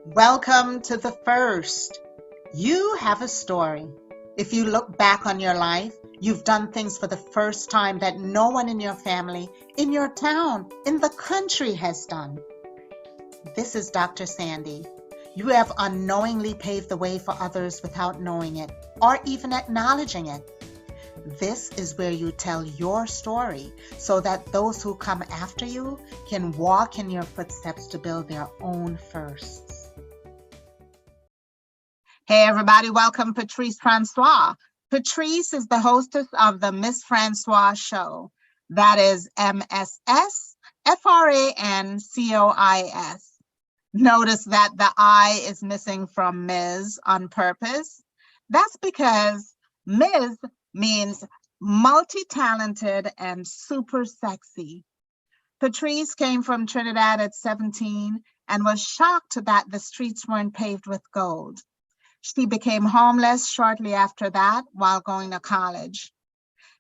Welcome to the first. You have a story. If you look back on your life, you've done things for the first time that no one in your family, in your town, in the country has done. This is Dr. Sandi. You have unknowingly paved the way for others without knowing it or even acknowledging it. This is where you tell your story so that those who come after you can walk in your footsteps to build their own firsts. Hey everybody, welcome Patrice Francois. Patrice is the hostess of the Mss Francois Show. That is Mss Francois. Notice that the I is missing from Ms. on purpose. That's because Ms. means multi-talented and super sexy. Patrice came from Trinidad at 17 and was shocked that the streets weren't paved with gold. She became homeless shortly after that while going to college.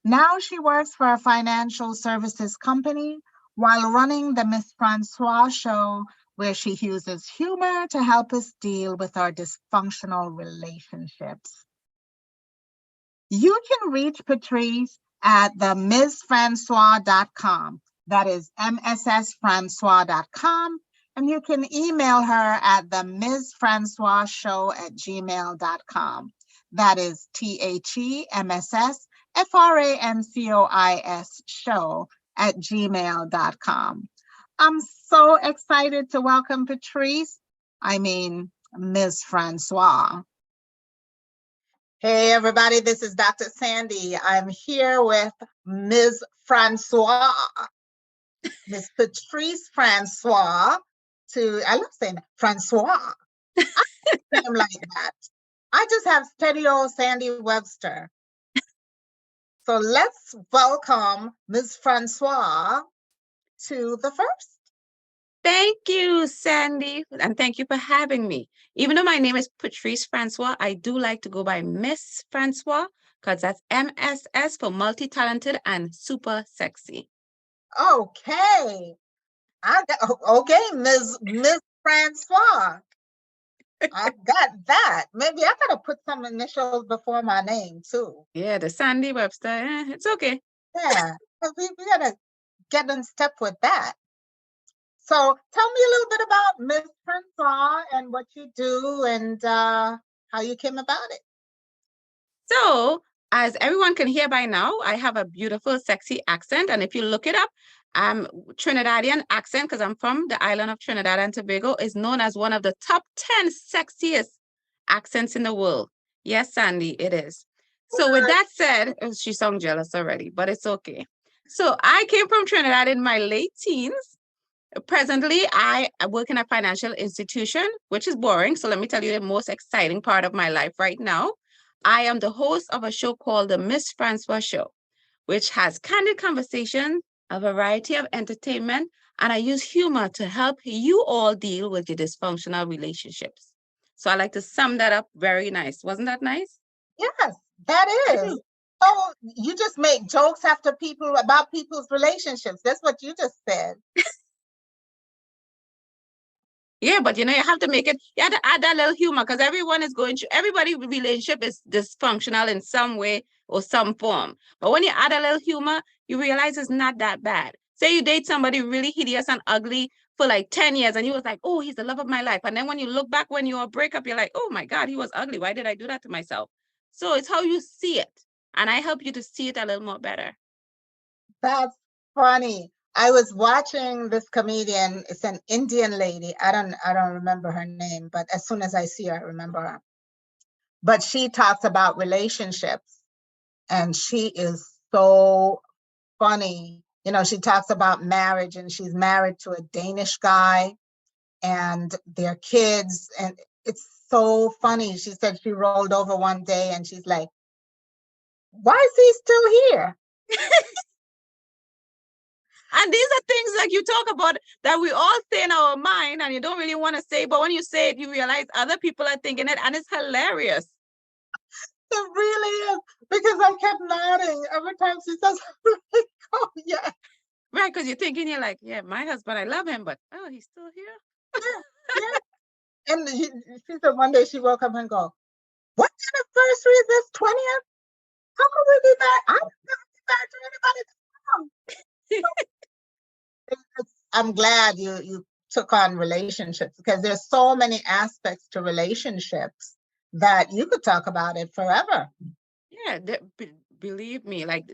Now she works for a financial services company while running the Mss Francois Show, where she uses humor to help us deal with our dysfunctional relationships. You can reach Patrice at the mssfrancois.com. That is mssfrancois.com. And you can email her at the mssfrancoisshow@gmail.com. That is THEMSSFRANCOIS show@gmail.com. I'm so excited to welcome Patrice. Mss Francois. Hey everybody, this is Dr. Sandi. I'm here with Ms. Francois, Ms. Patrice Francois. I love saying Francois. I don't name like that. I just have steady old Sandi Webster. So let's welcome Ms. Francois to the first. Thank you, Sandi, and thank you for having me. Even though my name is Patrice Francois, I do like to go by Mss Francois because that's MSS for multi-talented and super sexy. Okay. Okay, Ms. Francois. I got that. Maybe I gotta put some initials before my name too. Yeah, the Sandi Webster. It's okay. Yeah, we gotta get in step with that. So tell me a little bit about Ms. Francois and what you do and how you came about it. So, as everyone can hear by now, I have a beautiful, sexy accent. And if you look it up, Trinidadian accent, because I'm from the island of Trinidad and Tobago, is known as one of the top 10 sexiest accents in the world. Yes, Sandi, it is. So with that said, she sounds jealous already, but it's okay. So I came from Trinidad in my late teens. Presently, I work in a financial institution, which is boring. So let me tell you the most exciting part of my life right now. I am the host of a show called the Mss Francois Show, which has candid conversation, a variety of entertainment, and I use humor to help you all deal with your dysfunctional relationships. So I like to sum that up very nice. Wasn't that nice? Yes, that is. So you just make jokes about people's relationships. That's what you just said. Yeah, but you have to make it, you have to add that little humor because everybody's relationship is dysfunctional in some way or some form. But when you add a little humor, you realize it's not that bad. Say you date somebody really hideous and ugly for like 10 years and you was like, oh, he's the love of my life. And then when you look back when you're a breakup, you're like, oh my God, he was ugly. Why did I do that to myself? So it's how you see it. And I help you to see it a little more better. That's funny. I was watching this comedian. It's an Indian lady. I don't remember her name, but as soon as I see her, I remember her. But she talks about relationships, and she is so funny. She talks about marriage, and she's married to a Danish guy, and their kids, and it's so funny. She said she rolled over one day, and she's like, "Why is he still here?" And these are things like you talk about that we all say in our mind and you don't really want to say, but when you say it, you realize other people are thinking it and it's hilarious. It really is, because I kept nodding every time she says, oh, yeah. Right, because you're thinking, you're like, yeah, my husband, I love him, but oh, he's still here. Yeah. And she said one day she woke up and go, what anniversary is this? 20th? How could we be back? I don't be back to anybody this long. I'm glad you took on relationships because there's so many aspects to relationships that you could talk about it forever. Yeah, believe me, like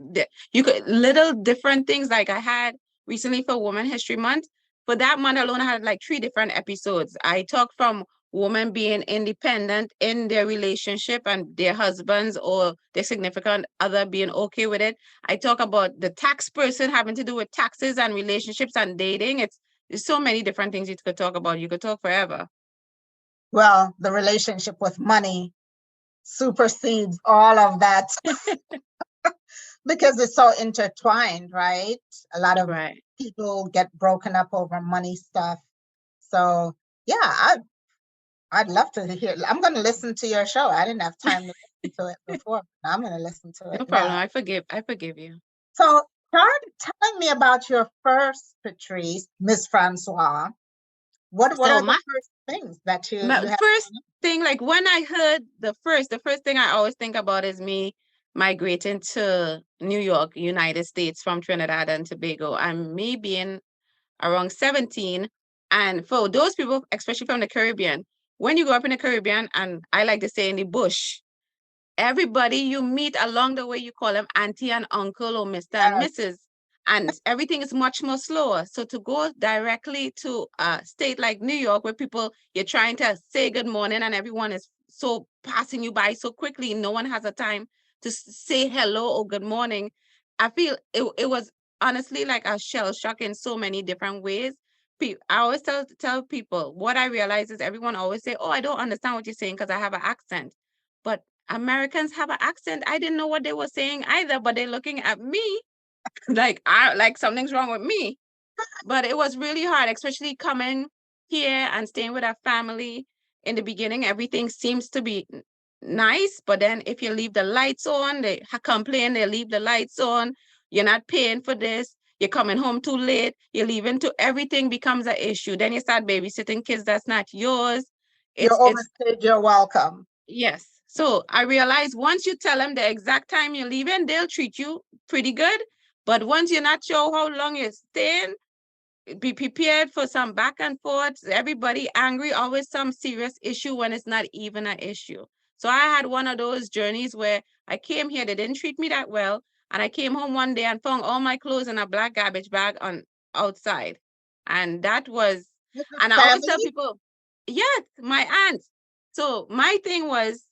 you could little different things. Like I had recently for Women History Month. For that month alone, I had like 3 different episodes. I talked from women being independent in their relationship and their husbands or their significant other being okay with it. I talk about the tax person having to do with taxes and relationships and dating. There's so many different things you could talk about. You could talk forever. Well, the relationship with money supersedes all of that because it's so intertwined, right? A lot of Right. people get broken up over money stuff. So yeah, I'd love to hear. I'm going to listen to your show. I didn't have time to listen to it before. But I'm going to listen to it No problem. now. I forgive you. So start telling me about your first Patrice, Miss Francois. What So are the my first things that you my have? first thing, like when I heard the first thing I always think about is me migrating to New York, United States from Trinidad and Tobago, and me being around 17. And for those people, especially from the Caribbean, when you grow up in the Caribbean, and I like to say in the bush, everybody you meet along the way, you call them auntie and uncle or Mr. and Mrs. And everything is much more slower. So to go directly to a state like New York, where people, you're trying to say good morning and everyone is so passing you by so quickly, no one has a time to say hello or good morning. I feel it was honestly like a shell shock in so many different ways. I always tell people what I realize is everyone always say, oh, I don't understand what you're saying because I have an accent. But Americans have an accent. I didn't know what they were saying either, but they're looking at me like something's wrong with me. But it was really hard, especially coming here and staying with our family. In the beginning, everything seems to be nice, but then if you leave the lights on, they complain, they leave the lights on. You're not paying for this. You're coming home too late. You're leaving too. Everything becomes an issue. Then you start babysitting kids that's not yours. You It's overstayed your welcome. Yes. So I realized once you tell them the exact time you're leaving, they'll treat you pretty good. But once you're not sure how long you're staying, be prepared for some back and forth. Everybody angry, always some serious issue when it's not even an issue. So I had one of those journeys where I came here, they didn't treat me that well. And I came home one day and found all my clothes in a black garbage bag on outside. And that was, This is and I always tell family. people, yes, my aunt. So my thing was,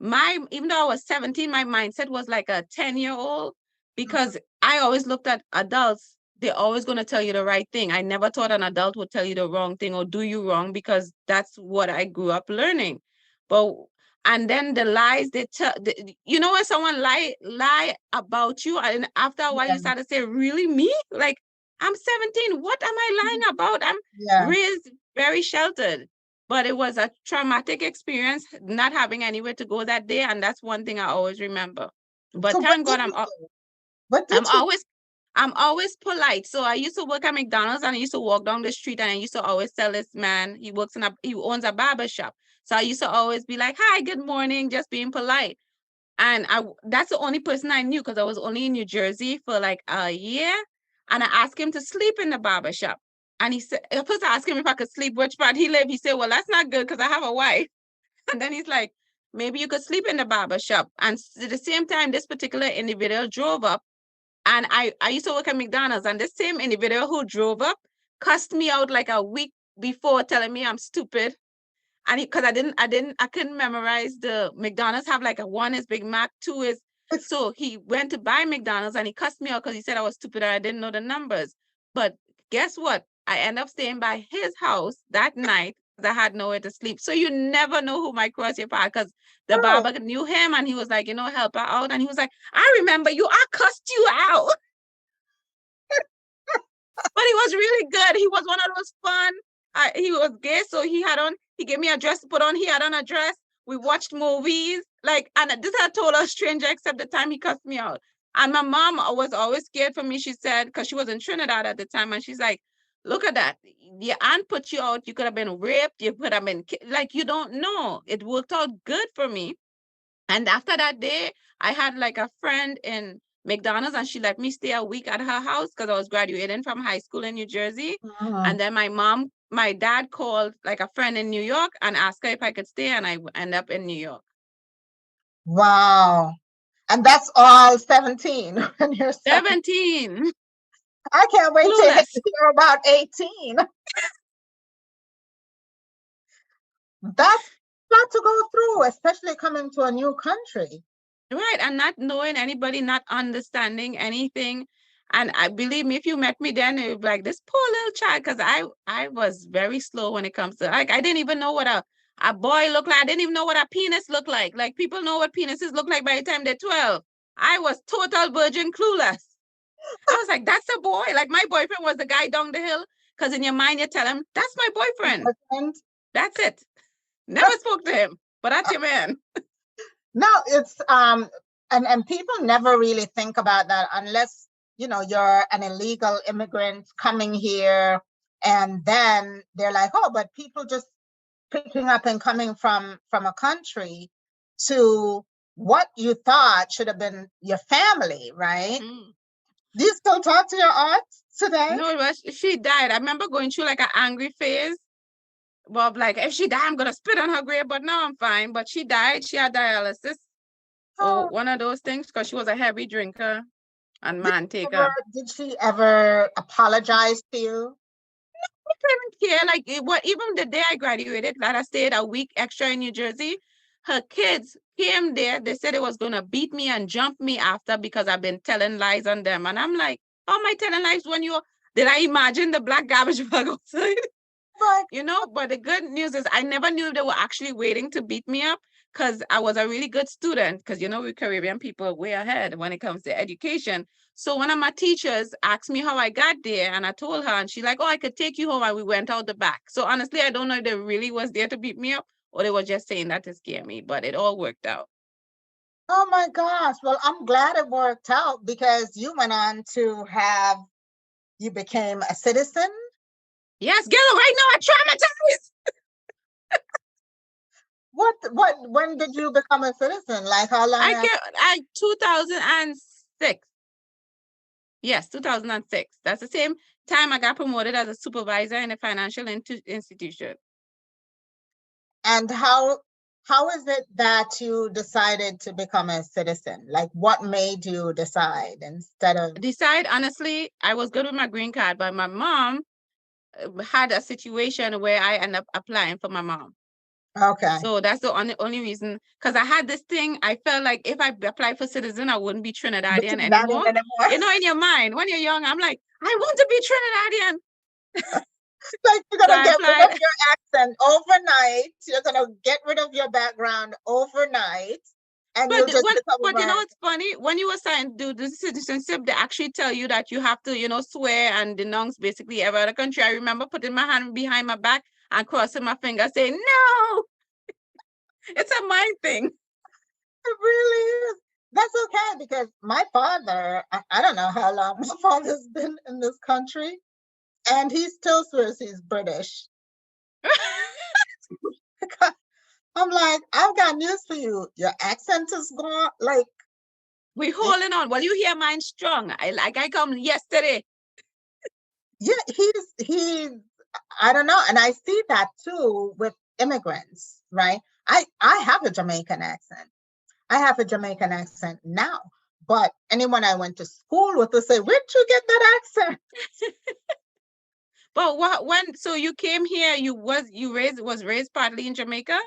even though I was 17, my mindset was like a 10-year-old because I always looked at adults, they're always going to tell you the right thing. I never thought an adult would tell you the wrong thing or do you wrong because that's what I grew up learning. But and then the lies they tell, you know, when someone lie about you, and after a while Yeah, you start to say, really me? Like I'm 17. What am I lying about? I'm yeah. raised very sheltered. But it was a traumatic experience not having anywhere to go that day, and that's one thing I always remember. But So what thank God did you do? What I'm did you always I'm always polite. So I used to work at McDonald's and I used to walk down the street and I used to always tell this man, he owns a barber shop. So I used to always be like, hi, good morning, just being polite. And that's the only person I knew because I was only in New Jersey for like a year. And I asked him to sleep in the barber shop. And he said, first I asked him if I could sleep, which part he lived. He said, well, that's not good because I have a wife. And then he's like, maybe you could sleep in the barber shop. And at the same time, this particular individual drove up and I used to work at McDonald's, and the same individual who drove up cussed me out like a week before, telling me I'm stupid. And because I couldn't memorize the McDonald's have like a one is Big Mac, two is. So he went to buy McDonald's and he cussed me out because he said I was stupid and I didn't know the numbers. But guess what? I end up staying by his house that night because I had nowhere to sleep. So you never know who might cross your path because the do? barber knew him and he was like, help her out. And he was like, I remember you, I cussed you out. But he was really good. He was one of those fun. He was gay, so he gave me a dress to put on. He had on a dress. We watched movies. Like, and this I told a stranger except the time he cussed me out. And my mom was always scared for me. She said, because she was in Trinidad at the time, and she's like, Look at that. Your aunt put you out. You could have been raped. You could have been like, you don't know. It worked out good for me. And after that day, I had like a friend in McDonald's, and she let me stay a week at her house because I was graduating from high school in New Jersey. And then my dad called like a friend in New York and asked her if I could stay, and I end up in New York. Wow. And that's all 17 when you're 17. I can't wait Clueless. till you're about 18. That's got to go through, especially coming to a new country. Right. And not knowing anybody, not understanding anything. And I believe me, if you met me then, it would be like this poor little child, because I was very slow when it comes to, like, I didn't even know what a boy looked like. I didn't even know what a penis looked like. Like, people know what penises look like by the time they're 12. I was total virgin clueless. I was like, that's a boy. Like, my boyfriend was the guy down the hill, because in your mind you tell him, that's my boyfriend. That's it. Never spoke to him, but that's your man. No, it's and people never really think about that unless, you know, you're an illegal immigrant coming here, and then they're like, oh, but people just picking up and coming from a country to what you thought should have been your family, right? Do you still talk to your aunt today? No, she died. I remember going through like an angry phase. Bob, like, if she died, I'm gonna spit on her grave, but now I'm fine. But she died. She had dialysis. Or one of those things, because she was a heavy drinker and man taker. Did she ever apologize to you? I didn't care. Like, even the day I graduated, like I stayed a week extra in New Jersey, her kids came there. They said it was gonna beat me and jump me after because I've been telling lies on them. And I'm like, how am I telling lies when did I imagine the black garbage bag outside? You know, but the good news is I never knew they were actually waiting to beat me up, because I was a really good student, because, you know, we Caribbean people are way ahead when it comes to education. So one of my teachers asked me how I got there, and I told her, and she's like, oh, I could take you home, and we went out the back. So honestly, I don't know if they really was there to beat me up, or they were just saying that to scare me, but it all worked out. Oh my gosh. Well, I'm glad it worked out, because you went on to you became a citizen. Yes, girl, right now I'm traumatized. When did you become a citizen? Like, how long? 2006. Yes, 2006. That's the same time I got promoted as a supervisor in a financial institution. And how is it that you decided to become a citizen? Like, what made you decide instead of... Decide, honestly, I was good with my green card, but my mom had a situation where I ended up applying for my mom. Okay. So that's the only reason, because I had this thing, I felt like if I applied for citizen, I wouldn't be Trinidadian anymore. You know, in your mind, when you're young, I'm like, I want to be Trinidadian. Like, you're gonna get rid of your accent overnight. You're gonna get rid of your background overnight. And but you know, it's funny, when you were starting to do the citizenship, they actually tell you that you have to, you know, swear and denounce basically every other country. I remember putting my hand behind my back and crossing my finger saying, no, it's a mind thing. It really is. That's okay, because my father, I don't know how long my father's been in this country, and he still swears he's British. I'm like, I've got news for you. Your accent is gone. Like, we holding on. Well, you hear mine strong. I come yesterday. Yeah, he's I don't know. And I see that too with immigrants, right? I have a Jamaican accent. I have a Jamaican accent now, but anyone I went to school with will say, where'd you get that accent? But so you came here, was raised partly in Jamaica?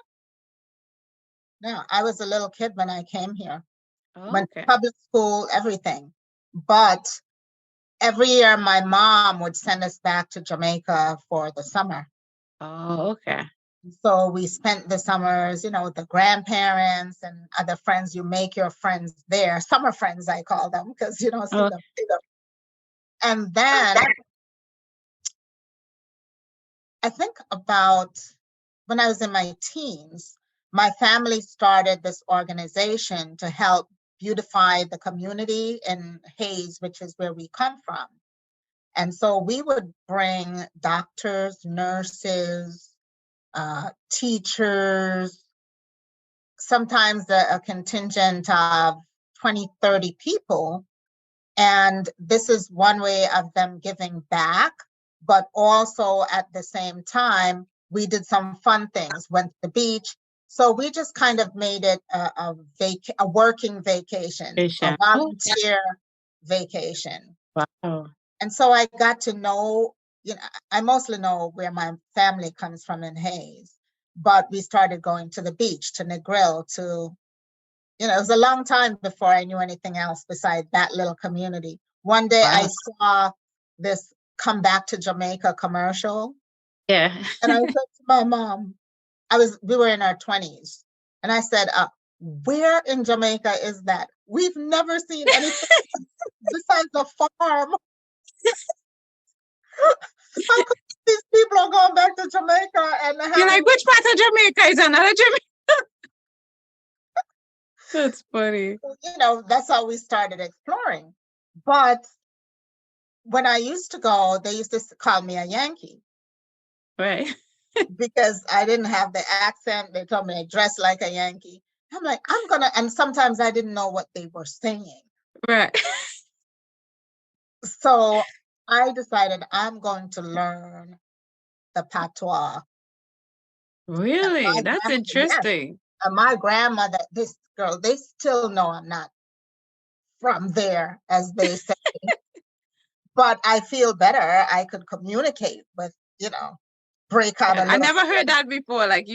No, I was a little kid when I came here. Oh, went to public school, everything. But every year my mom would send us back to Jamaica for the summer. Oh, okay. So we spent the summers, you know, with the grandparents and other friends. You make your friends there, summer friends, I call them, because you don't see them. And then I think about when I was in my teens, my family started this organization to help beautify the community in Hayes, which is where we come from. And so we would bring doctors, nurses, teachers, sometimes a contingent of 20, 30 people. And this is one way of them giving back, but also at the same time, we did some fun things, went to the beach. So we just kind of made it a working vacation, a Asia. volunteer vacation. Wow. And so I got to know, I mostly know where my family comes from in Hayes, but we started going to the beach, to Negril, to, it was a long time before I knew anything else besides that little community. One day I saw this Come Back to Jamaica commercial. Yeah. And I said to my mom, we were in our 20s. And I said, where in Jamaica is that? We've never seen anything besides a farm. How come these people are going back to Jamaica and You're like, which part of Jamaica is another Jamaica? That's funny. That's how we started exploring. But when I used to go, they used to call me a Yankee. Right. Because I didn't have the accent. They told me I dressed like a Yankee. I'm like, and sometimes I didn't know what they were saying. Right. So I decided I'm going to learn the patois. Really? That's interesting. Yes. And my grandmother, this girl, they still know I'm not from there, as they say. But I feel better. I could communicate with, break out a little. I never heard that before. Like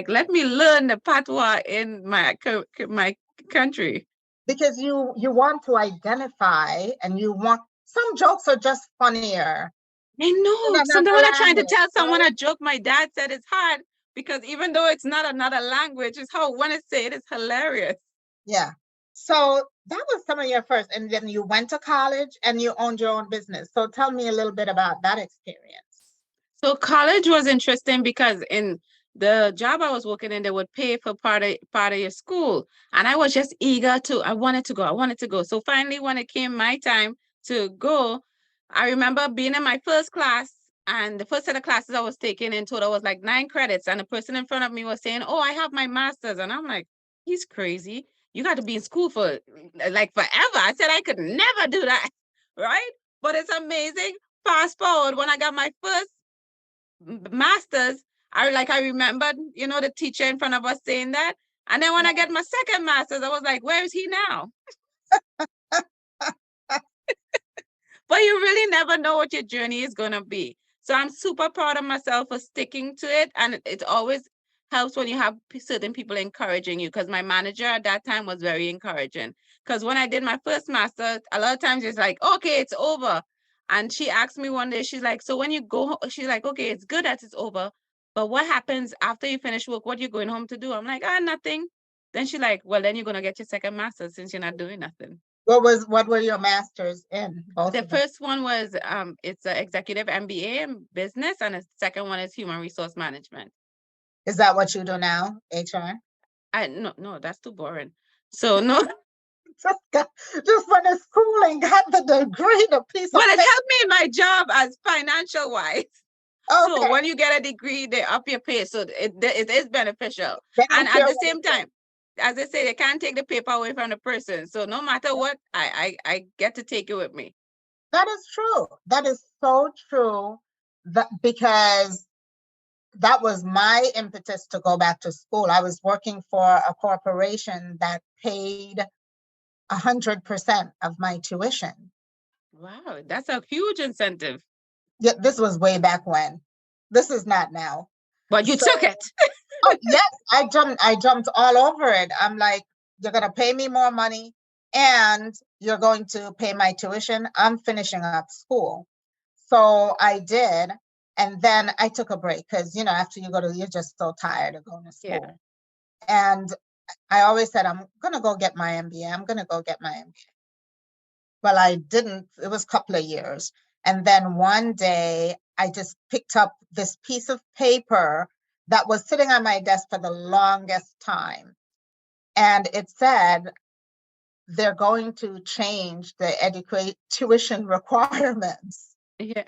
let me learn the patois in my country. Because you want to identify, and some jokes are just funnier. I know. Sometimes when I'm trying to tell someone a joke, my dad said it's hard because even though it's not another language, it's how when I say it, it's hilarious. Yeah. So that was some of your first, and then you went to college and you owned your own business. So tell me a little bit about that experience. So college was interesting because in the job I was working in, they would pay for part of your school. And I was just eager I wanted to go. So finally, when it came my time to go, I remember being in my first class, and the first set of classes I was taking in total was like 9 credits. And the person in front of me was saying, oh, I have my master's. And I'm like, he's crazy. You got to be in school for like forever. I said I could never do that. Right? But it's amazing. Fast forward, when I got my first master's, I remembered, the teacher in front of us saying that. And then when I get my second master's, I was like, where is he now? But you really never know what your journey is going to be. So I'm super proud of myself for sticking to it. And it always helps when you have certain people encouraging you, because my manager at that time was very encouraging. Because when I did my first master, a lot of times it's like, okay, it's over. And she asked me one day, she's like, so when you go, she's like, okay, it's good that it's over, but what happens after you finish work? What are you going home to do? I'm like, nothing. Then she's like, well, then you're going to get your second master since you're not doing nothing. What were your masters in? The first one was it's an executive MBA in business, and the second one is human resource management. Is that what you do now, HR? No, that's too boring. So no. just went to school and got the degree, the piece of Well, it helped me in my job as financial wise. Okay. So when you get a degree, they up your pay. So it is beneficial. And at the same time, as I say, they can't take the paper away from the person. So no matter what, I get to take it with me. That is true. That is so true. Because that was my impetus to go back to school. I was working for a corporation that paid 100% of my tuition. Wow, that's a huge incentive. Yeah, this was way back when. This is not now. But you took it. Oh, yes, I jumped all over it. I'm like, you're gonna pay me more money and you're going to pay my tuition. I'm finishing up school. So I did. And then I took a break because, after you're just so tired of going to school. Yeah. And I always said, I'm going to go get my MBA. I'm going to go get my MBA. Well, I didn't. It was a couple of years. And then one day I just picked up this piece of paper that was sitting on my desk for the longest time. And it said, they're going to change the tuition requirements. Yeah.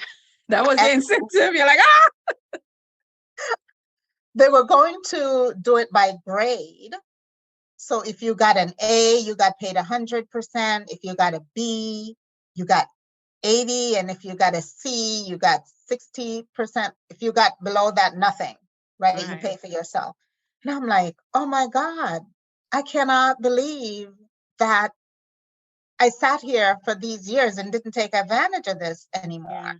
That was the And incentive. You're like, ah! they were going to do it by grade. So if you got an A, you got paid 100%. If you got a B, you got 80. And if you got a C, you got 60%. If you got below that, nothing, right? You pay Right. for yourself. And I'm like, oh my God, I cannot believe that I sat here for these years and didn't take advantage of this anymore. Yeah.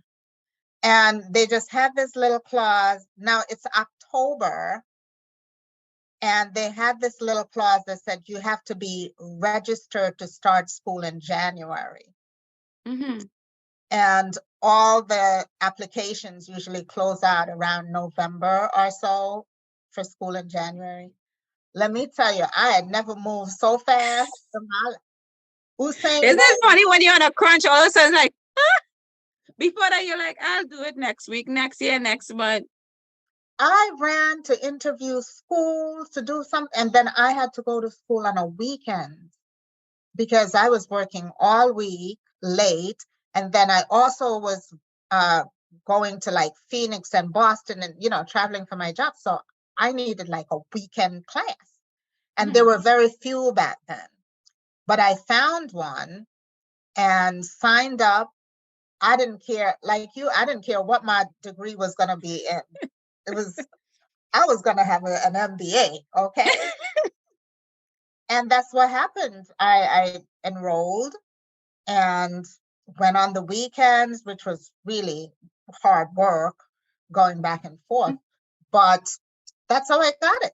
And they just had this little clause. Now it's October, and they had this little clause that said you have to be registered to start school in January. Mm-hmm. And all the applications usually close out around November or so for school in January. Let me tell you, I had never moved so fast in my life. Usain Isn't it Bolt, funny when you're on a crunch, all of a sudden, like, ah! Before that, you're like, I'll do it next week, next year, next month. I ran to interview schools to do something, and then I had to go to school on a weekend because I was working all week late. And then I also was uh, going to like Phoenix and Boston and, traveling for my job. So I needed like a weekend class. And there Mm-hmm. were very few back then. But I found one and signed up. I didn't care, like you, I didn't care what my degree was going to be in. I was going to have an MBA, okay? And that's what happened. I enrolled and went on the weekends, which was really hard work going back and forth. But that's how I got it.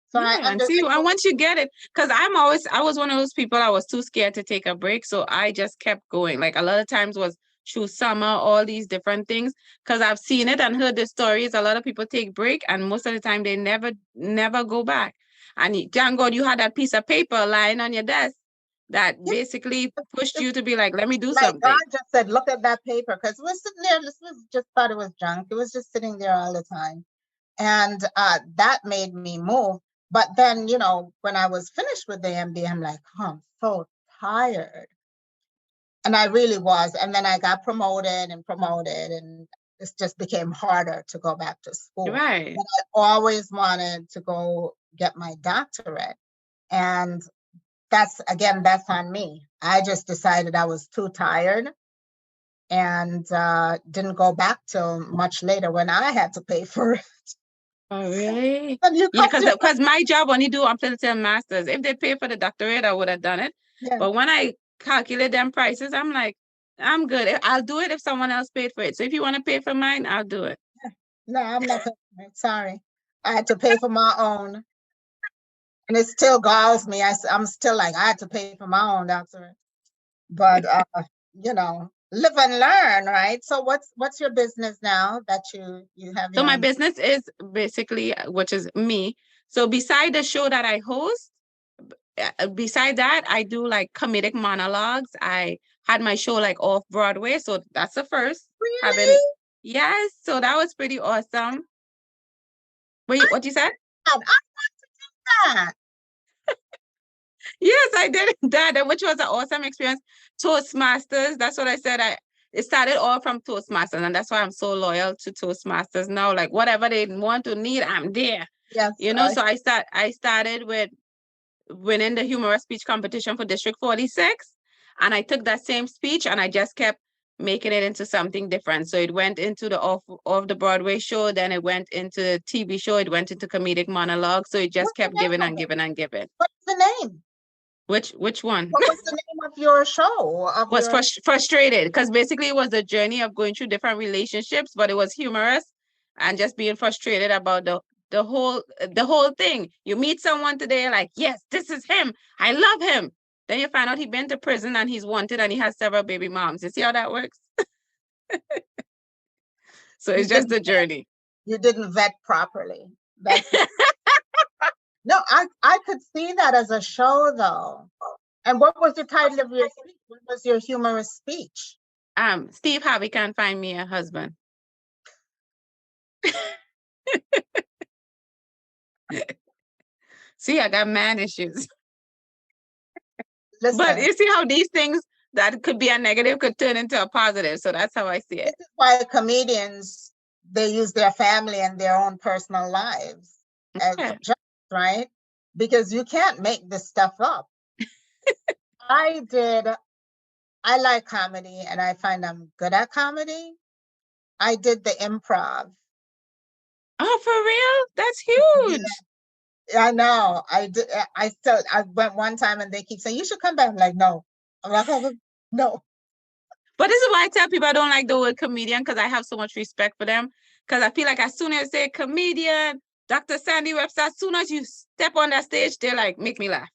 So I Yeah, and see, and once you get it, because I was one of those people, I was too scared to take a break, so I just kept going. Like a lot of times was through summer, all these different things, because I've seen it and heard the stories. A lot of people take break, and most of the time they never go back. And thank God you had that piece of paper lying on your desk that yeah, basically pushed it's you to be like, let me do like God something. just said, look at that paper, because it was sitting there. This was just thought it was junk. It was just sitting there all the time, and that made me move. But then, when I was finished with the MBA, I'm like, I'm so tired. And I really was. And then I got promoted, and it just became harder to go back to school. Right. But I always wanted to go get my doctorate. And that's on me. I just decided I was too tired and didn't go back till much later when I had to pay for it. Oh, really? And you Yeah, come to, because my job only do up until masters. If they pay for the doctorate, I would have done it. yeah, But when I calculate them prices, I'm like, I'm good. I'll do it if someone else paid for it. So if you want to pay for mine, I'll do it. no, I'm not paying for it. Sorry. I had to pay for my own. And it still galls me. I'm still like, I had to pay for my own doctorate. But live and learn, right? So what's your business now that you have So your my own? business is basically, which is me. So beside the show that I host, beside that, I do like comedic monologues. I had my show like off Broadway. So that's the first having, Really? yes. So that was pretty awesome. What you said? I want to do that. Yes, I did that, which was an awesome experience. Toastmasters, that's what I said. It started all from Toastmasters, and that's why I'm so loyal to Toastmasters now. Like whatever they want to need, I'm there. Yes, So I started with winning the humorous speech competition for District 46. And I took that same speech and I just kept making it into something different. So it went into the off the Broadway show, then it went into the TV show, it went into comedic monologue. So it just what's the kept name giving of and it? giving and giving. What's the name? Which one? What was the name of your show? Of Was your frustrated because basically it was a journey of going through different relationships, but it was humorous and just being frustrated about the whole thing. You meet someone today, like, yes, this is him. I love him. Then you find out he's been to prison and he's wanted and he has several baby moms. You see how that works? So you it's just didn't a journey. you didn't vet properly. That's no, I could see that as a show though. And what was the title of your speech? What was your humorous speech? Steve Harvey can't find me a husband. See, I got man issues. But Listen, you see how these things that could be a negative, could turn into a positive. So that's how I see This it. is why comedians, they use their family and their own personal lives as Yeah. jokes, right? Because you can't make this stuff up. I like comedy and I find I'm good at comedy. I did the improv. Oh, for real? That's Yeah, huge. I know. I did. I went one time and they keep saying, you should come back. I'm like, no. I'm not coming. No. But this is why I tell people I don't like the word comedian because I have so much respect for them. Because I feel like as soon as they say comedian, Dr. Sandi Webster, as soon as you step on that stage, they're like, make me laugh.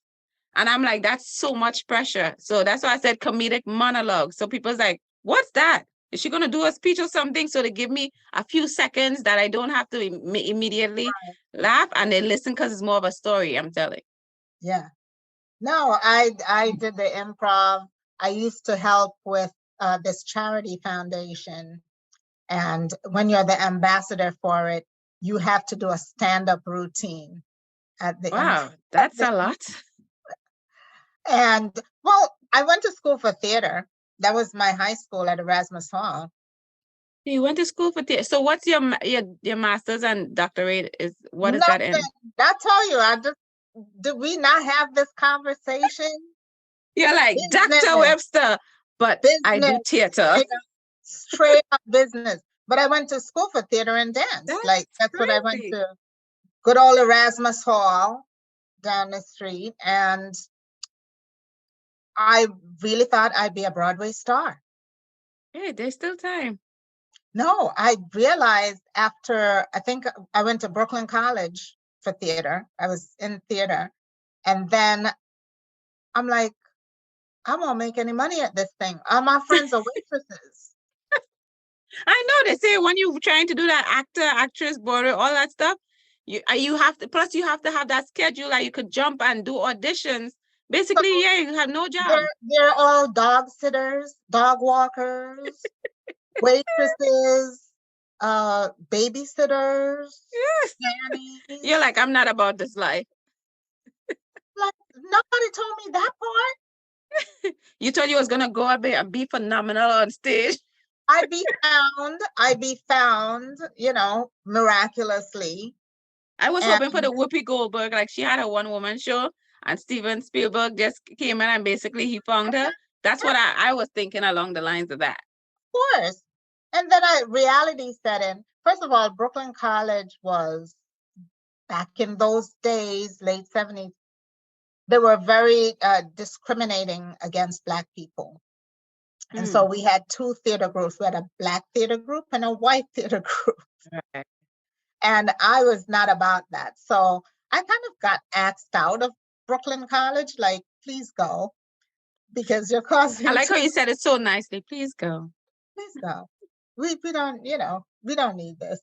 And I'm like, that's so much pressure. So that's why I said comedic monologue. So people's like, what's that? Is she going to do a speech or something? So they give me a few seconds that I don't have to immediately laugh and they listen because it's more of a story, I'm telling. Yeah. No, I did the improv. I used to help with this charity foundation. And when you're the ambassador for it, you have to do a stand-up routine at the end. Wow, that's a lot. And well, I went to school for theater. That was my high school at Erasmus Hall. You went to school for theater. So what's your master's and doctorate is what is that in? Nothing. I tell you, did we not have this conversation? You're like Business, Dr. Webster, but I do business, theater. straight up business. But I went to school for theater and dance. That's what I went Crazy. to. Good old Erasmus Hall down the street. And I really thought I'd be a Broadway star. Hey, there's still time. No, I realized after, I think I went to Brooklyn College for theater. I was in theater. And then I'm like, I won't make any money at this thing. All my friends are waitresses. I know they say when you're trying to do that actor, actress, border, all that stuff, you have to, plus you have to have that schedule like you could jump and do auditions. Basically, So yeah, you have no job. they're all dog sitters, dog walkers, waitresses, babysitters, Yes. nannies. You're like, I'm not about this life. Like, nobody told me that part. You told you was gonna go up there and be phenomenal on stage. I'd be found, miraculously. I was And hoping for the Whoopi Goldberg, like she had a one-woman show, and Steven Spielberg just came in and basically he found her. That's what I was thinking along the lines of that. of course. And then reality set in. First of all, Brooklyn College was back in those days, late 70s, they were very discriminating against Black people. And so we had two theater groups. We had a Black theater group and a white theater group. Right. And I was not about that. So I kind of got axed out of Brooklyn College, like, please go, because you're causing. I like how you said it so nicely. Please go. Please go. We don't, we don't need this.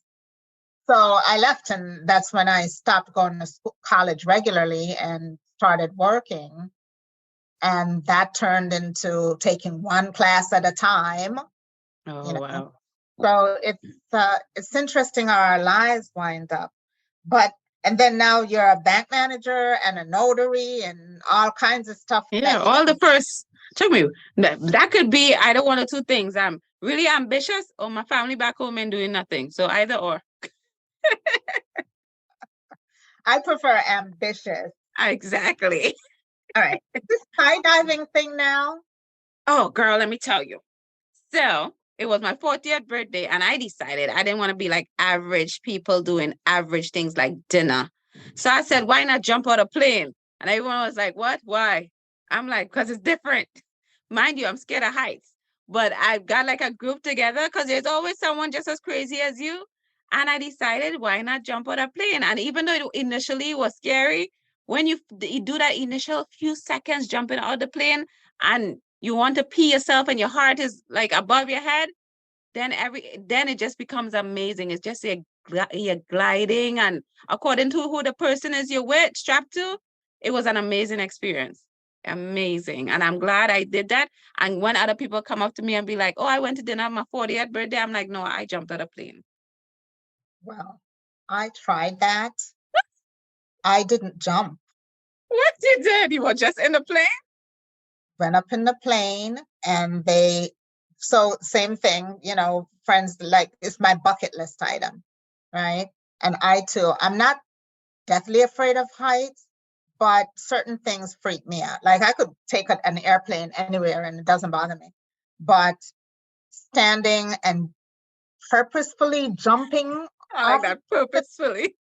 So I left, and that's when I stopped going to college regularly and started working. And that turned into taking one class at a time. Oh, wow. So it's interesting how our lives wind up. And then now you're a bank manager and a notary and all kinds of stuff. Yeah, all the first. Check me. That could be either one or two things. I'm really ambitious or my family back home and doing nothing. So either or. I prefer ambitious. Exactly. All right. This skydiving thing now. Oh, girl, let me tell you. So it was my 40th birthday, and I decided I didn't want to be like average people doing average things like dinner. So I said, why not jump out a plane? And everyone was like, what? Why? I'm like, because it's different. Mind you, I'm scared of heights. But I got like a group together because there's always someone just as crazy as you. And I decided, why not jump out a plane? And even though it initially was scary, when you do that initial few seconds jumping out the plane and you want to pee yourself and your heart is like above your head, then it just becomes amazing. It's just you're gliding, and according to who the person is you're with, strapped to, it was an amazing experience. Amazing. And I'm glad I did that. And when other people come up to me and be like, oh, I went to dinner on my 40th birthday, I'm like, no, I jumped out of a plane. Well, I tried that. I didn't jump. What you did? You were just in the plane? Went up in the plane And so same thing, you know, friends, like it's my bucket list item, right? And I too, I'm not deathly afraid of heights, but certain things freak me out. Like I could take an airplane anywhere and it doesn't bother me. But standing and purposefully jumping I like off that purposefully.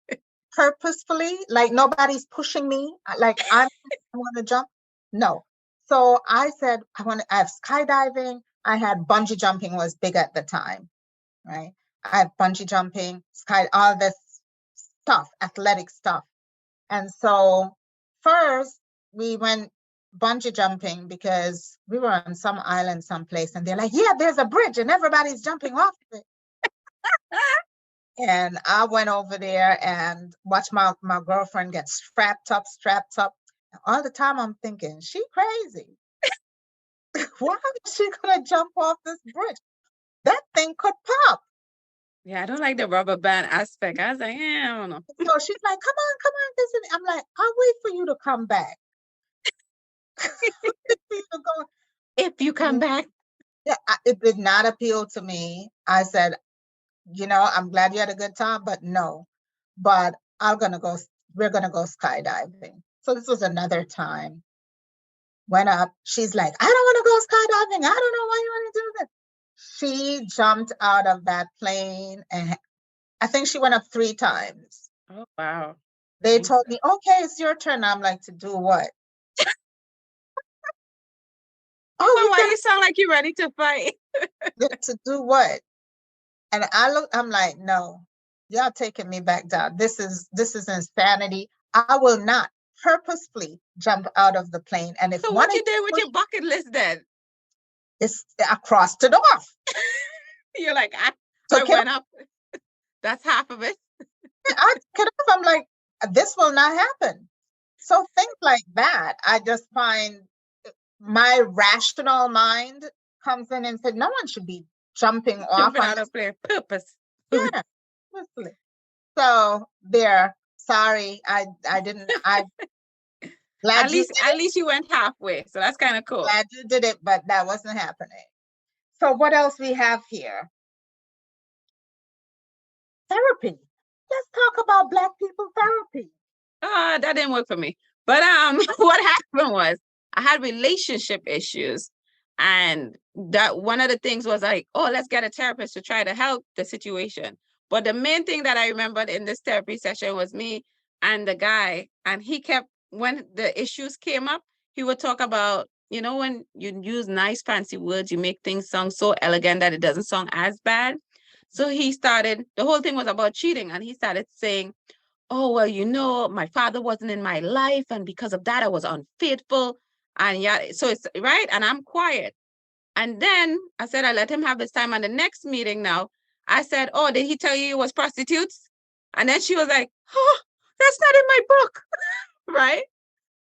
purposefully, like nobody's pushing me, like I want to jump. No. So I said, I have skydiving. I had bungee jumping was big at the time, right? I have bungee jumping, all this stuff, athletic stuff. And so first we went bungee jumping because we were on some island someplace and they're like, yeah, there's a bridge and everybody's jumping off of it. And I went over there and watched my girlfriend get strapped up. All the time I'm thinking, she crazy. Why is she gonna jump off this bridge? That thing could pop. Yeah, I don't like the rubber band aspect. I was like, I don't know. So she's like, come on. This and I'm like, I'll wait for you to come back. If you come back. Yeah, it did not appeal to me. I said, you know, I'm glad you had a good time, but no. But we're gonna go skydiving. So this was another time. Went up. She's like, I don't want to go skydiving. I don't know why you want to do this. She jumped out of that plane and I think she went up 3 times. Oh, wow. They told me, okay, it's your turn. I'm like, to do what? Oh, why you sound like you're ready to fight? To do what? And I'm like, no, y'all taking me back down. This is insanity. I will not purposefully jump out of the plane. And if so what you did with your bucket list then? I crossed it off. You're like, I went up. That's half of it. I took it off. I'm like, this will not happen. So things like that, I just find my rational mind comes in and said, no one should be jumping off out of plane purpose. Yeah. So there. Sorry, I didn't. At least you went halfway, so that's kind of cool. Glad you did it, but that wasn't happening. So what else we have here? Therapy. Let's talk about Black people therapy. That didn't work for me. But what happened was I had relationship issues, and that one of the things was like, oh, let's get a therapist to try to help the situation. But the main thing that I remembered in this therapy session was me and the guy, and he kept, when the issues came up, he would talk about, you know, when you use nice fancy words, you make things sound so elegant that it doesn't sound as bad. So the whole thing was about cheating, and he started saying, oh, well, you know, my father wasn't in my life, and because of that, I was unfaithful. And yeah, so it's right. And I'm quiet. And then I said, I let him have his time. And the next meeting now, I said, oh, did he tell you it was prostitutes? And then she was like, oh, that's not in my book. Right.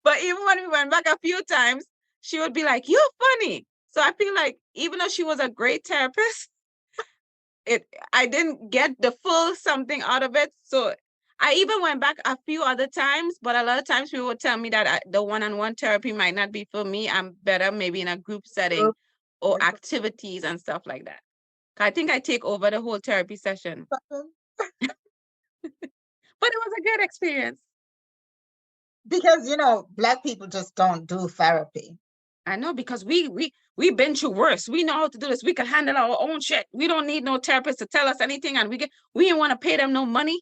But even when we went back a few times, she would be like, you're funny. So I feel like even though she was a great therapist, I didn't get the full something out of it. So I even went back a few other times, but a lot of times people would tell me that the one-on-one therapy might not be for me. I'm better maybe in a group setting or activities and stuff like that. I think I take over the whole therapy session. But it was a good experience. Because, you know, Black people just don't do therapy. I know, because we've been through worse. We know how to do this. We can handle our own shit. We don't need no therapist to tell us anything, and we didn't want to pay them no money.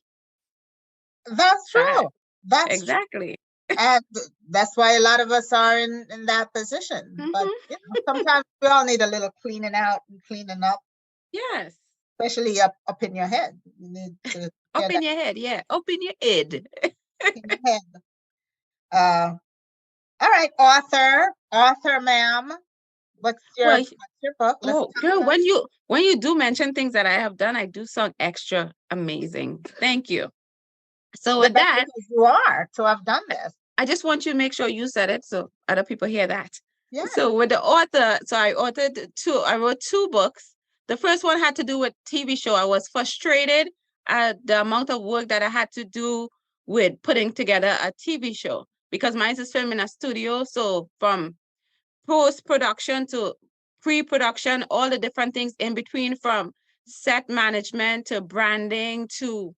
That's true. That's exactly. And that's why a lot of us are in that position. But you know, sometimes we all need a little cleaning out and cleaning up. Yes. Especially up in your head. You need to up in your head, yeah. Up in your head. In your head. All right, author, ma'am. What's your book? Girl, when you do mention things that I have done, I do sound extra amazing. Thank you. So with that, you are to have done this. I just want you to make sure you said it so other people hear that. Yeah. So with the author, I wrote 2 books. The first one had to do with TV show. I was frustrated at the amount of work that I had to do with putting together a TV show, because mine is filmed in a studio. So from post-production to pre-production, all the different things in between, from set management to branding to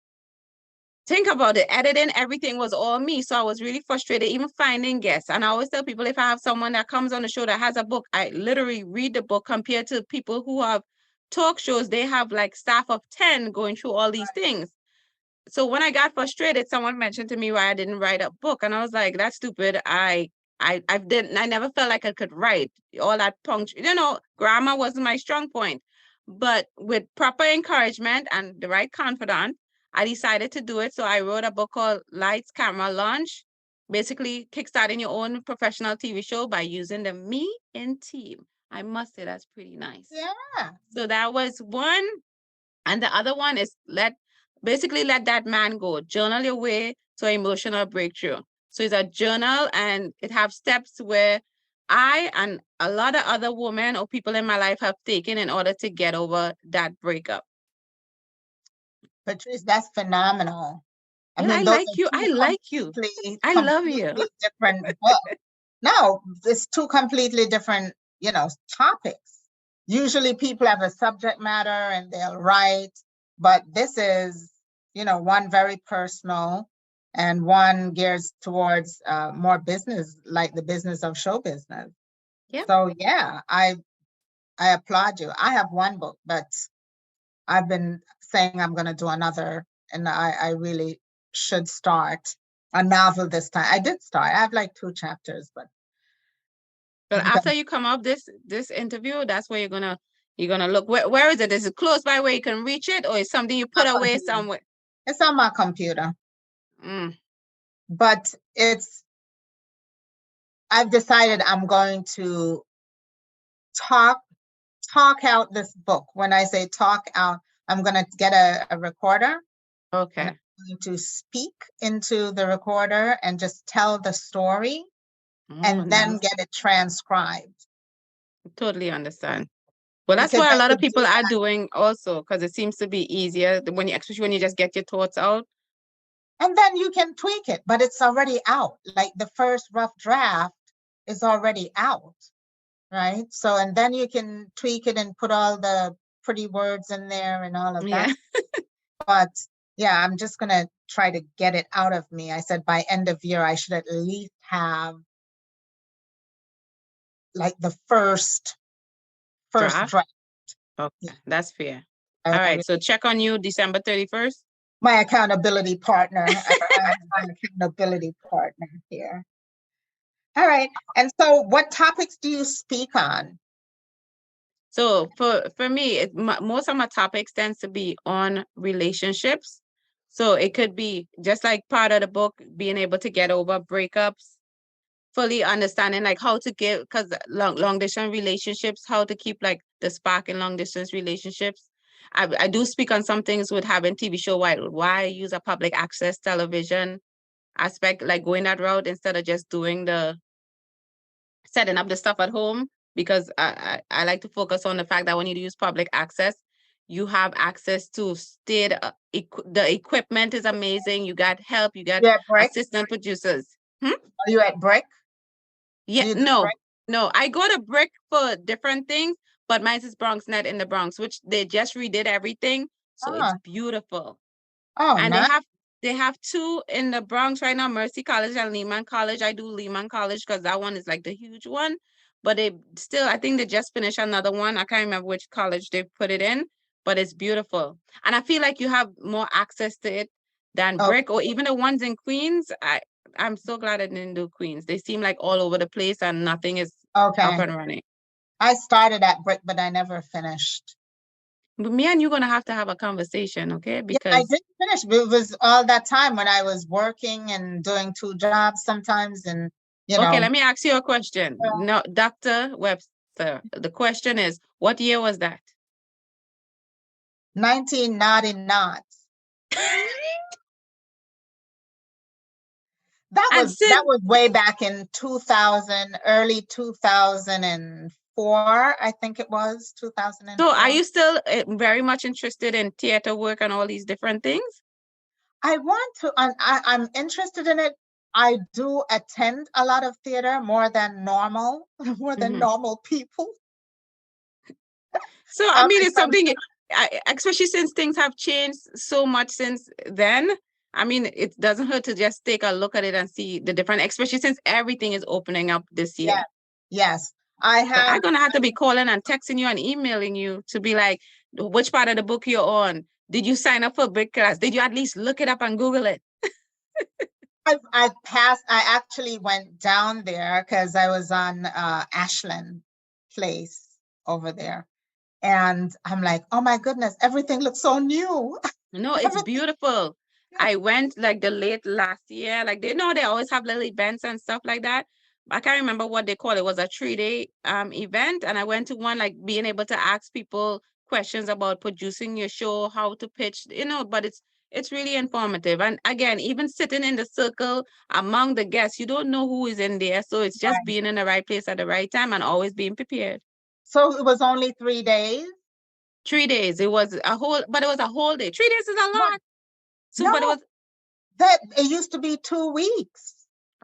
think about it, editing, everything was all me. So I was really frustrated, even finding guests. And I always tell people, if I have someone that comes on the show that has a book, I literally read the book, compared to people who have talk shows. They have like staff of 10 going through all these things. So when I got frustrated, someone mentioned to me why I didn't write a book. And I was like, that's stupid. I never felt like I could write all that grammar wasn't my strong point. But with proper encouragement and the right confidant, I decided to do it. So I wrote a book called Lights, Camera, Launch, basically kickstarting your own professional TV show by using the me in team. I must say that's pretty nice. Yeah. So that was one. And the other one is let that man go. Journal your way to emotional breakthrough. So it's a journal, and it have steps where I and a lot of other women or people in my life have taken in order to get over that breakup. Patrice, that's phenomenal. I like you. I love you. Different books. No, it's two completely different, topics. Usually people have a subject matter and they'll write, but this is, one very personal and one gears towards more business, like the business of show business. Yeah. So yeah, I applaud you. I have one book, but I've been saying I'm going to do another, and I really should start a novel this time. I did start. I have like 2 chapters, but after you come up this interview, that's where you're gonna look. Where is it? Is it close by where you can reach it, or is something you put away somewhere? It's on my computer. But I've decided I'm going to talk out this book. When I say talk out, I'm going to get a recorder. Okay. I'm going to speak into the recorder and just tell the story, and then get it transcribed. Totally understand. Well, that's what a lot of people are doing also, because it seems to be easier especially when you just get your thoughts out. And then you can tweak it, but it's already out. Like the first rough draft is already out, right? So, and then you can tweak it and put all the pretty words in there and all of that. But yeah, I'm just going to try to get it out of me. I said by end of year, I should at least have like the first draft. Okay, that's fair. All right, so check on you December 31st. My accountability partner. My accountability partner here. All right. And so what topics do you speak on? So for me, most of my topics tends to be on relationships. So it could be just like part of the book, being able to get over breakups, fully understanding like how to give, because long distance relationships, how to keep like the spark in long distance relationships. I do speak on some things with having TV show, why use a public access television aspect, like going that route instead of just doing the setting up the stuff at home, because I like to focus on the fact that when you use public access, you have access to state, the equipment is amazing. You got help, you got assistant producers. Are you at Brick? Yeah, no, I go to Brick for different things, but mine is BronxNet in the Bronx, which they just redid everything. So it's beautiful. Oh, and nice. they have 2 in the Bronx right now, Mercy College and Lehman College. I do Lehman College because that one is like the huge one. But I think they just finished another one. I can't remember which college they put it in, but it's beautiful. And I feel like you have more access to it than Brick, or even the ones in Queens. I'm so glad I didn't do Queens. They seem like all over the place and nothing is up and running. I started at Brick, but I never finished. But me and you're going to have a conversation, okay? Because I didn't finish. It was all that time when I was working and doing 2 jobs sometimes. And, Okay, let me ask you a question. No, Dr. Webster, the question is, what year was that? 1999. That was way back in 2000, early 2004, I think it was 2004. So are you still very much interested in theater work and all these different things? I want to, I'm interested in it. I do attend a lot of theater more than normal people. So, I mean, it's something, especially since things have changed so much since then. I mean, it doesn't hurt to just take a look at it and see the different, especially since everything is opening up this year. Yeah. Yes. I'm gonna have to be calling and texting you and emailing you to be like, which part of the book you're on? Did you sign up for a big class? Did you at least look it up and Google it? I actually went down there because I was on Ashland Place over there. And I'm like, oh my goodness, everything looks so new. No, it's beautiful. I went like the late last year. Like they always have little events and stuff like that. I can't remember what they call it. It was a 3-day event. And I went to one, like being able to ask people questions about producing your show, how to pitch, but it's really informative. And again, even sitting in the circle among the guests, you don't know who is in there. So it's just being in the right place at the right time and always being prepared. So it was only 3 days? 3 days. It was a whole day. 3 days is a lot. So, no, but it was it used to be 2 weeks.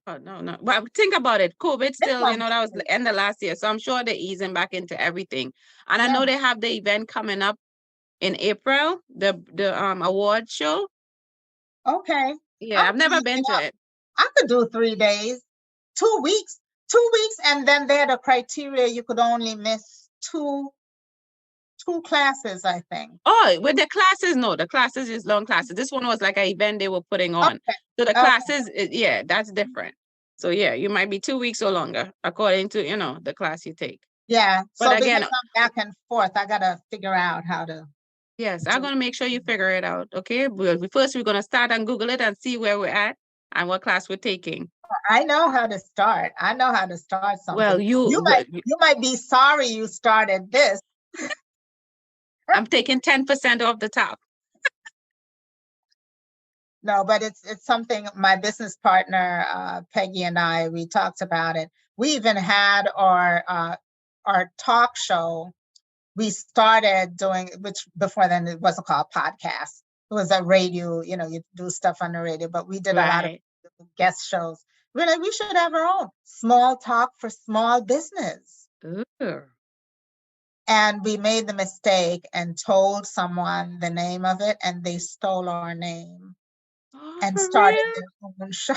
Oh, no. But think about it. COVID still, that was the end of last year. So I'm sure they're easing back into everything. And I know they have the event coming up in April, the award show. Okay. Yeah, I've never been to it. I could do 3 days, 2 weeks, 2 weeks. And then they had a criteria you could only miss two classes, I think. Oh, with the classes, no, the classes is long classes. This one was like an event they were putting on. Okay. So the classes, that's different. So yeah, you might be 2 weeks or longer according to, the class you take. Yeah. But so again, I'm back and forth. I got to figure out how to. Yes, I'm going to make sure you figure it out. Okay. First, we're going to start and Google it and see where we're at and what class we're taking. I know how to start. I know how to start something. Well, you might be sorry you started this. I'm taking 10% off the top. No, but it's something my business partner, Peggy, and we talked about it. We even had our talk show. We started doing, which before then it wasn't called podcast. It was a radio, you do stuff on the radio, but we did a lot of guest shows. We're like, we should have our own small talk for small business. Ooh. And we made the mistake and told someone the name of it, and they stole our name and started their own show.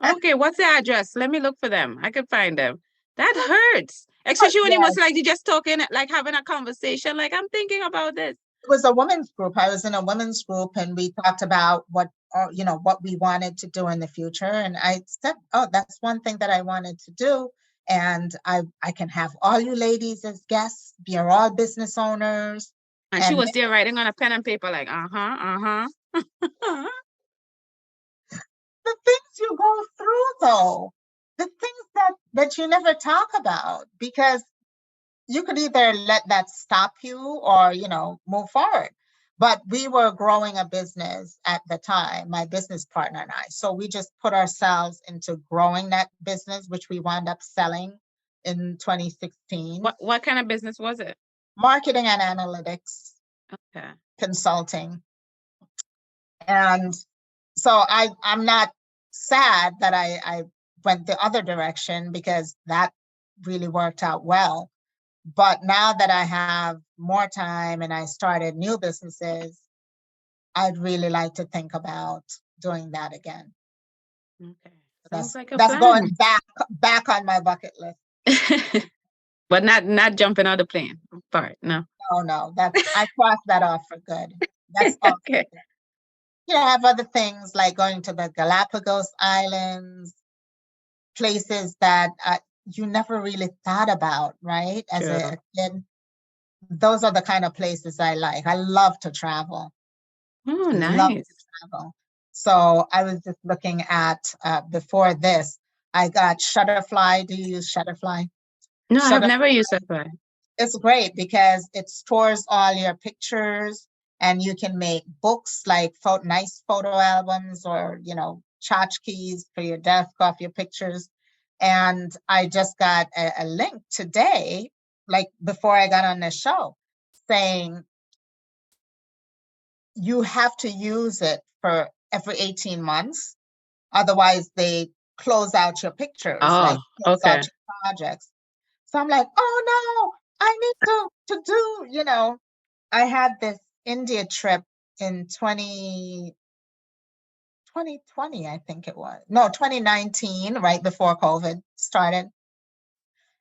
Okay, what's the address? Let me look for them. I could find them. That hurts. Especially when it was like you just talking, like having a conversation. Like, I'm thinking about this. It was a women's group. I was in a women's group, and we talked about what we wanted to do in the future. And I said, oh, that's one thing that I wanted to do. And I can have all you ladies as guests. You're all business owners. And she was there writing on a pen and paper, like, The things you go through, though, the things that you never talk about, because you could either let that stop you or, move forward. But we were growing a business at the time, my business partner and I. So we just put ourselves into growing that business, which we wound up selling in 2016. What kind of business was it? Marketing and analytics. Okay. Consulting. And so I'm not sad that I went the other direction, because that really worked out well. But now that I have more time and I started new businesses, I'd really like to think about doing that again. Okay. That's going back on my bucket list. But not jumping out of the plane part, no. No, I crossed that off for good. That's okay. I have other things like going to the Galapagos Islands, places that you never really thought about, right? As a kid. Those are the kind of places I like. I love to travel. Oh, nice. Love to travel. So I was just looking at, before this, I got Shutterfly. Do you use Shutterfly? No, I've never used Shutterfly. It's great because it stores all your pictures, and you can make books, like nice photo albums, or, tchotchkes for your desk off your pictures. And I just got a link today, like before I got on the show, saying you have to use it for every 18 months. Otherwise, they close out your pictures, like close out your projects. So I'm like, oh no, I need to do, I had this India trip in 2020, I think it was. No, 2019, right before COVID started.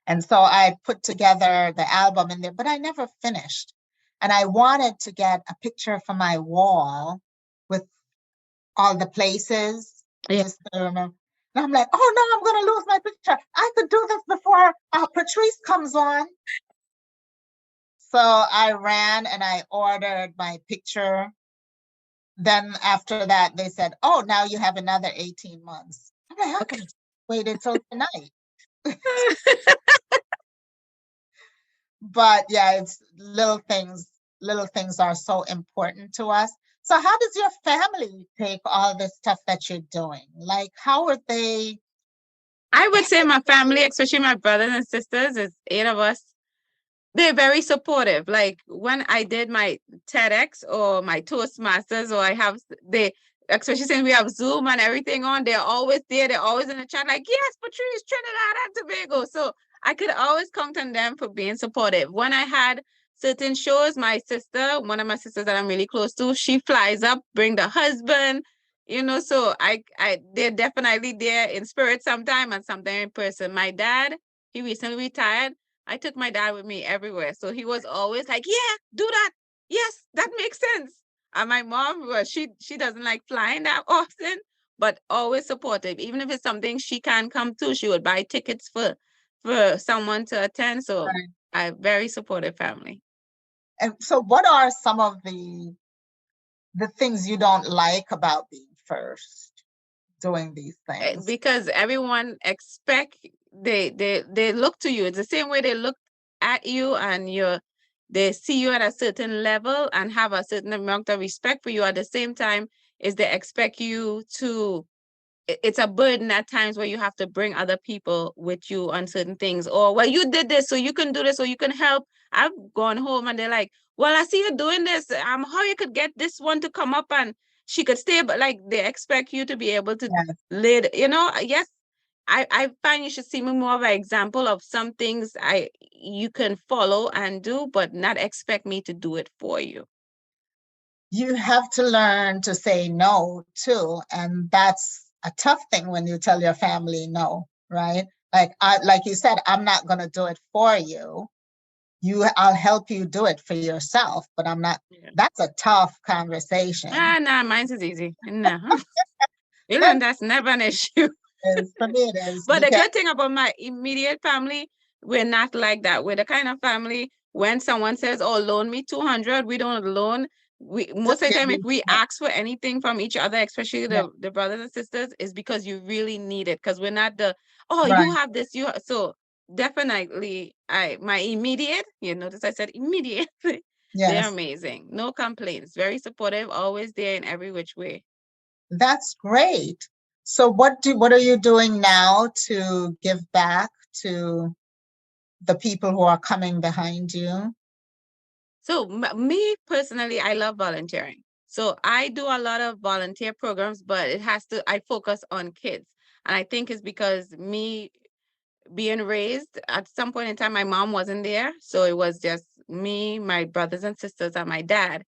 And so I put together the album in there, but I never finished. And I wanted to get a picture for my wall with all the places, Yeah. just to remember. And I'm like, oh no, I'm going to lose my picture. I could do this before Patrice comes on. So I ran and I ordered my picture. Then after that, they said, oh, now you have another 18 months. I'm like, I Okay. could wait until tonight. But yeah, it's little things are so important to us. So how does your family take all this stuff that you're doing? Like, how are they? I would say my family, especially my brothers and sisters, is 8 of us. They're very supportive. Like when I did my TEDx or my Toastmasters, or I have they, especially since we have Zoom and everything on, they're always there. They're always in the chat, like, yes, Patrice, Trinidad and Tobago. So I could always count on them for being supportive. When I had certain shows, my sister, one of my sisters that I'm really close to, she flies up, bring the husband, so they're definitely there in spirit sometime and sometime in person. My dad, he recently retired. I took my dad with me everywhere. So he was always like, yeah, do that. Yes, that makes sense. And my mom, well, she doesn't like flying that often, but always supportive. Even if it's something she can't come to, she would buy tickets for someone to attend. So Right. I very supportive family. And so what are some of the things you don't like about being first, doing these things? Because everyone expect they look to you. It's the same way they look at you, and they see you at a certain level and have a certain amount of respect for you. At the same time, is they expect you to it's a burden at times where you have to bring other people with you on certain things. Or, well, you did this, so you can do this, so you can help. I've gone home and they're like, well, I see you doing this. How you could get this one to come up and she could stay, but like they expect you to be able to Yes. lead, yes. I find you should see me more of an example of some things you can follow and do, but not expect me to do it for you. You have to learn to say no too. And that's a tough thing when you tell your family no, right? Like you said, I'm not going to do it for you. I'll help you do it for yourself, but I'm not. Yeah. That's a tough conversation. Nah, mine's is easy. Nah. That That's never an issue. is, for me, it is But the because, good thing about my immediate family, we're not like that. We're the kind of family when someone says, oh, loan me 200, we don't loan. Most just of the give time, if you, we ask for anything from each other, especially yeah, the brothers and sisters, is because you really need it. Because we're not oh, you right. have this, so definitely my immediate, you notice I said immediate, they're Yes, amazing. No complaints, very supportive, always there in every which way. that's great. So what are you doing now to give back to the people who are coming behind you? So me personally, I love volunteering. So I do a lot of volunteer programs, but I focus on kids. And I think it's because me being raised at some point in time, my mom wasn't there. So it was just me, my brothers and sisters, and my dad.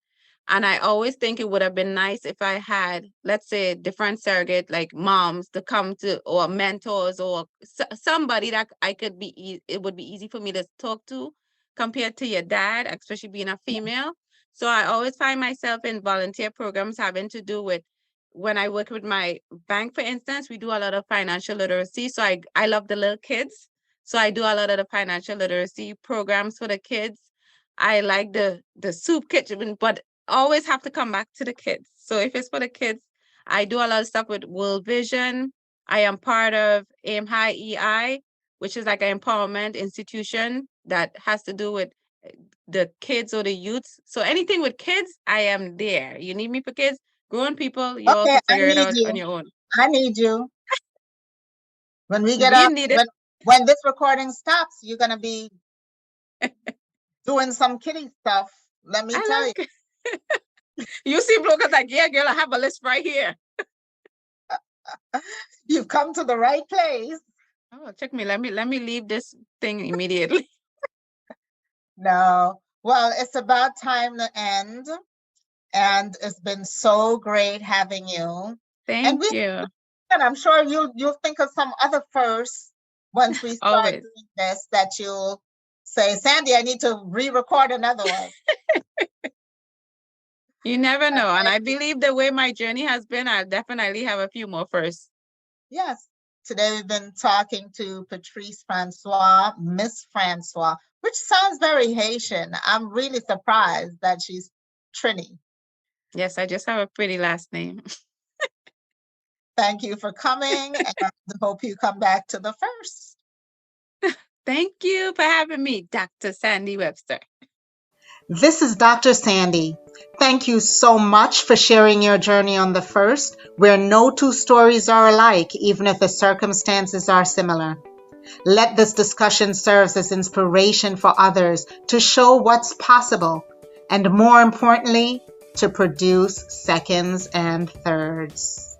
And I always think it would have been nice if I had, let's say, different surrogate like moms to come to, or mentors, or somebody that I could it would be easy for me to talk to compared to your dad, especially being a female. So I always find myself in volunteer programs having to do with when I work with my bank, for instance, we do a lot of financial literacy. So I love the little kids. So I do a lot of the financial literacy programs for the kids. I like the soup kitchen, but always have to come back to the kids. So if it's for the kids, I do a lot of stuff with World Vision. I am part of Aim High EI, which is like an empowerment institution that has to do with the kids or the youths. So anything with kids, I am there. You need me for kids, grown people, you all Okay, can figure it out on your own. I need you. When we get We up, need it. when this recording stops, you're gonna be doing some kitty stuff. Let me I tell you. love you see Bloka's like, yeah, girl, I have a list right here. You've come to the right place. Oh, check me. Let me leave this thing immediately. No. Well, it's about time to end. And it's been so great having you. And Thank you. and I'm sure you'll think of some other firsts once we start Always. doing this that you'll say, Sandy, I need to re-record another one. You never know. And I believe the way my journey has been, I'll definitely have a few more firsts. Yes. Today we've been talking to Patrice Francois, Miss Francois, which sounds very Haitian. I'm really surprised that she's Trini. Yes, I just have a pretty last name. Thank you for coming, and I hope you come back to the first. Thank you for having me, Dr. Sandi Webster. This is Dr. Sandy. Thank you so much for sharing your journey on the first, where no two stories are alike, even if the circumstances are similar. Let this discussion serve as inspiration for others to show what's possible, and more importantly, to produce seconds and thirds.